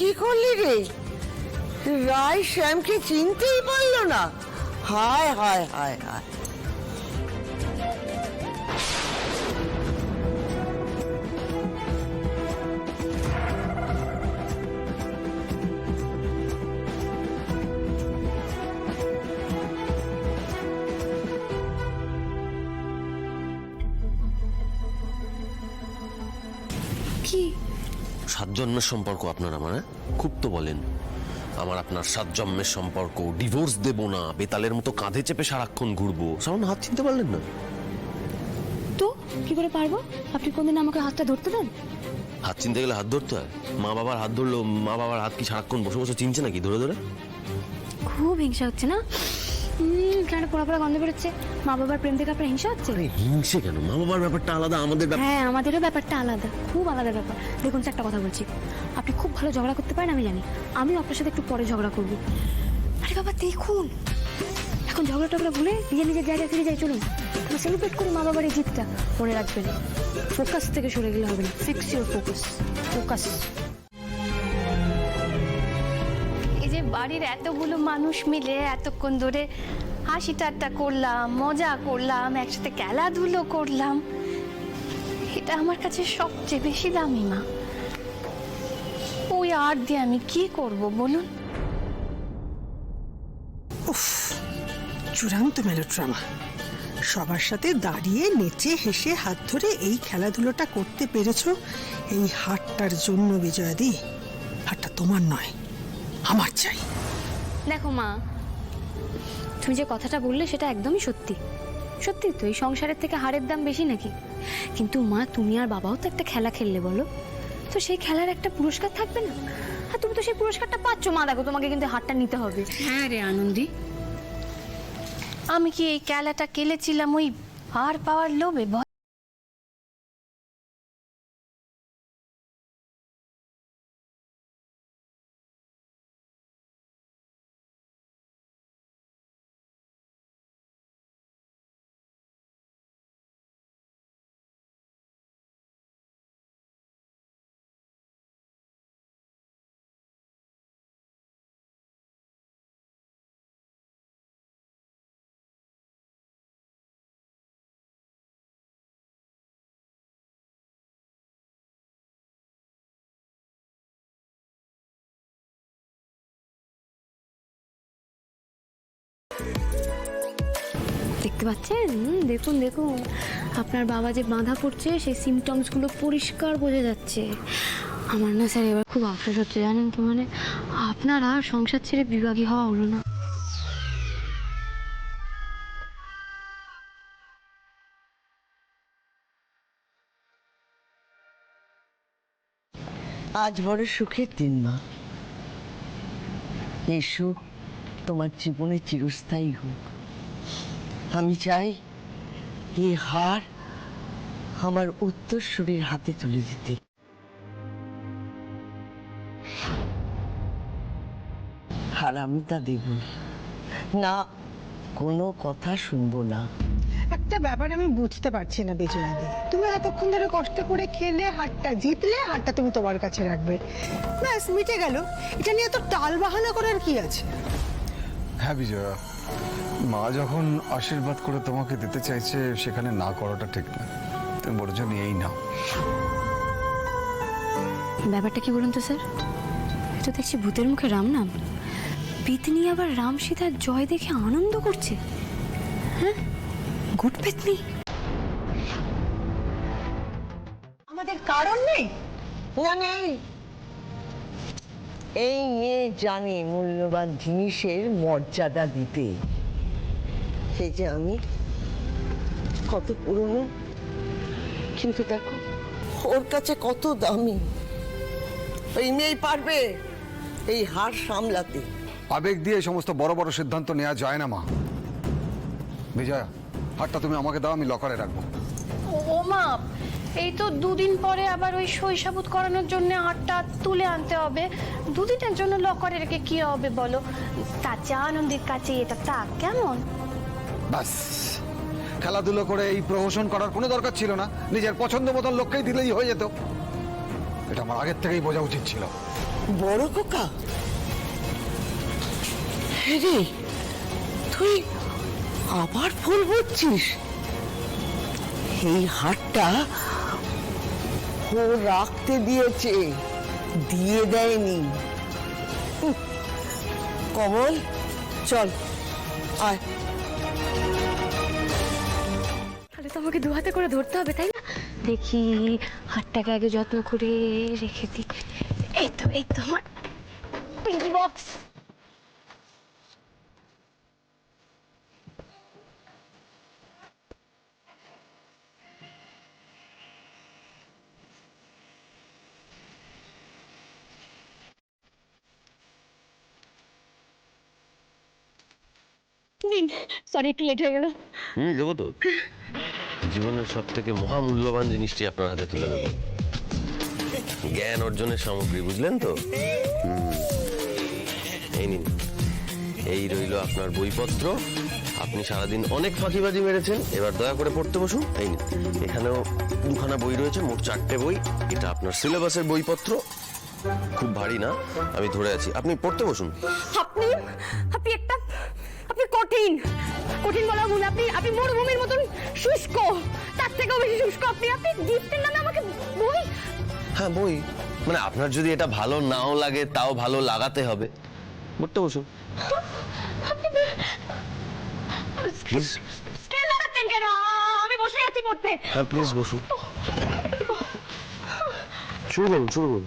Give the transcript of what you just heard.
কি করলি রে? রায় শ্যামকে চিনতেই পারলো না। হায় হায় হায় হায়। কি 7 জন্মের সম্পর্ক আপনার আমার? খুব তো বলেন আমার আপনার 7 জন্মের সম্পর্ক, ডিভোর্স দেব না, বেতালের মতো কাঁধে চেপে সারাক্ষণ ঘুরবো। সামান্য হাত চিনতে পারলেন না? তো কি করে পারবো? আপনি কোনদিন আমাকে হাতটা ধরতে দেন? হাত চিনতে গেলে হাত ধরতে হয়? মা বাবার হাত ধরলো, মা বাবার হাত কি সারাক্ষণ বসে বসে চিনছে নাকি ধরে ধরে? খুব হিংসা হচ্ছে না? কেন পোড়া পোড়া গন্ধ বেরোচ্ছে? মা বাবার প্রেম থেকে আপনার হিংসা হচ্ছে? আরে হিংসে কেন? মা বাবার ব্যাপারটা আলাদা, আমাদের ব্যাপার। হ্যাঁ, আমাদেরও ব্যাপারটা আলাদা, খুব আলাদা ব্যাপার। দেখুন স্যার, একটা কথা বলছি, আপনি খুব ভালো ঝগড়া করতে পারেন আমি জানি। আমিও আপনার সাথে একটু পরে ঝগড়া করবো। আরে বাবা দেখুন, এখন ঝগড়া টগড়া ভুলে নিজের নিজের জায়গায় ফিরে যাই, চলুন আমরা সেলিব্রেট করি মা বাবার এই জিতটা। মনে রাখবেন, ফোকাস থেকে সরে গেলে হবে না। Fix your focus, focus. এই যে বাড়ির এতগুলো মানুষ মিলে এতক্ষণ ধরে হাসি ঠাট্টা করলাম, মজা করলাম, একসাথে খেলাধুলো করলাম, এটা আমার কাছে সবচেয়ে বেশি দামি মা। ওই আর দিয়ে আমি কি করব বলুন? উফ, চূড়ান্ত মেলোড্রামা। সবার সাথে দাঁড়িয়ে নেচে হেসে হাত ধরে এই খেলাধুলোটা করতে পেরেছো এই হাটটার জন্য বিজয়াদি। হাটটা তোমার নয়, আমার চাই। দেখো মা, তুমি যে কথাটা বললে সেটা একদমই সত্যি। সত্যি তো, এই সংসারের থেকে হারের দাম বেশি নাকি? কিন্তু মা, তুমি আর বাবাও তো একটা খেলা খেললে বলো, তো সেই খেলার একটা পুরস্কার থাকবে না? আর তুমি তো সেই পুরস্কারটা পাচ্ছ মা। দেখো, তোমাকে কিন্তু হারটা নিতে হবে। হ্যাঁ রে আনন্দী, আমি কি এই খেলাটা খেলেছিলাম ওই হার পাওয়ার লোভে? দেখতে পাচ্ছেন? দেখুন দেখুন, আপনার বাবা যে বাঁধা পড়ছে সেই সিমটমসগুলো পরিষ্কার বোঝা যাচ্ছে। আমার না স্যার এবার খুব আফসোস হচ্ছে, জানেন তো, মানে আপনার আর সংসার ছেড়ে বিভাগী হওয়া হলো না। আজ বড় সুখের দিন মা। এই সুখ তোমার জীবনে চিরস্থায়ী হোক। আমি চাই এই হার আমার উত্তরসূরির হাতে তুলে দিতে। আর আমি তা দেব না, কোনো কথা শুনবো না। একটা ব্যাপার আমি বুঝতে পারছি না বিজয়াদি, তুমি এতক্ষণ ধরে কষ্ট করে খেলে হাটটা জিতলে, হাটটা তুমি তোমার কাছে রাখবে, ব্যাস মিটে গেল। এটা নিয়ে তো টাল বাহানা করার কি আছে? হ্যাঁ বিজয়া, মা যখন আশীর্বাদ করে তোমাকে দিতে চাইছে সেখানে না করাটা ঠিক না। তুমি বড় নিয়েই নাও। ব্যাপারটা কি বলুন তো স্যার, এটা দেখছি ভূতের মুখে রাম নাম। পেতনি আবার রাম সীতার জয় দেখে আনন্দ করছে। হ্যাঁ, গুড পেতনি। আমাদের কারণ নেই না নেই, এই মেয়ে জানে মূল্যবান জিনিসের মর্যাদা দিতে। সেই যে আমি কত পুরনো, কিন্তু দেখো ওর কাছে কত দামি। ওই মেয়ে পারবে এই হার সামলাতে। আবেগ দিয়ে এই সমস্ত বড় বড় সিদ্ধান্ত নেওয়া যায় না মা। বিজয়া, হাতটা তুমি আমাকে দাও, আমি লকারে রাখবো। ও মা, এই তো দুদিন পরে আবার ওই শৈশাবুত করানোর জন্য হারটা তুলে আনতে হবে। দুদিনের জন্য লকারে রেখে কি হবে বলো? তার চেয়ে আনন্দের কাছে এটা থাক, কেমন? ব্যাস, খেলাধুলো করে এই প্রহসন করার কোনো দরকার ছিল না। নিজের পছন্দ মতন লোককেই দিলেই হয়ে যেত। এটা আমার আগের থেকেই বোঝা উচিত ছিল। বড় খোকা, রে তুই আবার ফুল বুঝছিস? এই হারটা ও রাখতে দিয়েছে, দিয়ে দেয়নি। কমল, চল আয়। তাহলে তো আমাকে দু হাতে করে ধরতে হবে, তাই না? দেখি হাতটাকে আগে যত্ন করে রেখে দিই। এই তো আমার পিঙ্কি বক্স। সরি, একটু লেট হয়ে গেল। দেবো তো। জীবনের সব থেকে মহামূল্যবান জিনিসটি আপনার হাতে তুলে দেবো, জ্ঞান অর্জনের সামগ্রী, বুঝলেন তো? এই নিন, এই রইল আপনার বইপত্র। আপনি সারাদিন অনেক ফাঁকিবাজি মেরেছেন, এবার দয়া করে পড়তে বসুন। এই নিন, এখানেও দুখানা বই রয়েছে, মোট 4টে বই। এটা আপনার সিলেবাসের বইপত্র, খুব ভারী না, আমি ধরে আছি, আপনি পড়তে বসুন। আপনি কঠিন বলা ভুল। আপনি মরুভূমির মতন শুষ্ক, তার থেকেও বেশি শুষ্ক। আপনি গিফটের নামে আমাকে বই। হ্যাঁ, বই মানে আপনার যদি এটা ভালো নাও লাগে তাও ভালো লাগাতে হবে। পড়তে বসুন প্লিজ। স্কেল লাগাচ্ছেন কেন? আমি বসে আছি পড়তে। হ্যাঁ প্লিজ বসুন, শুরু করুন।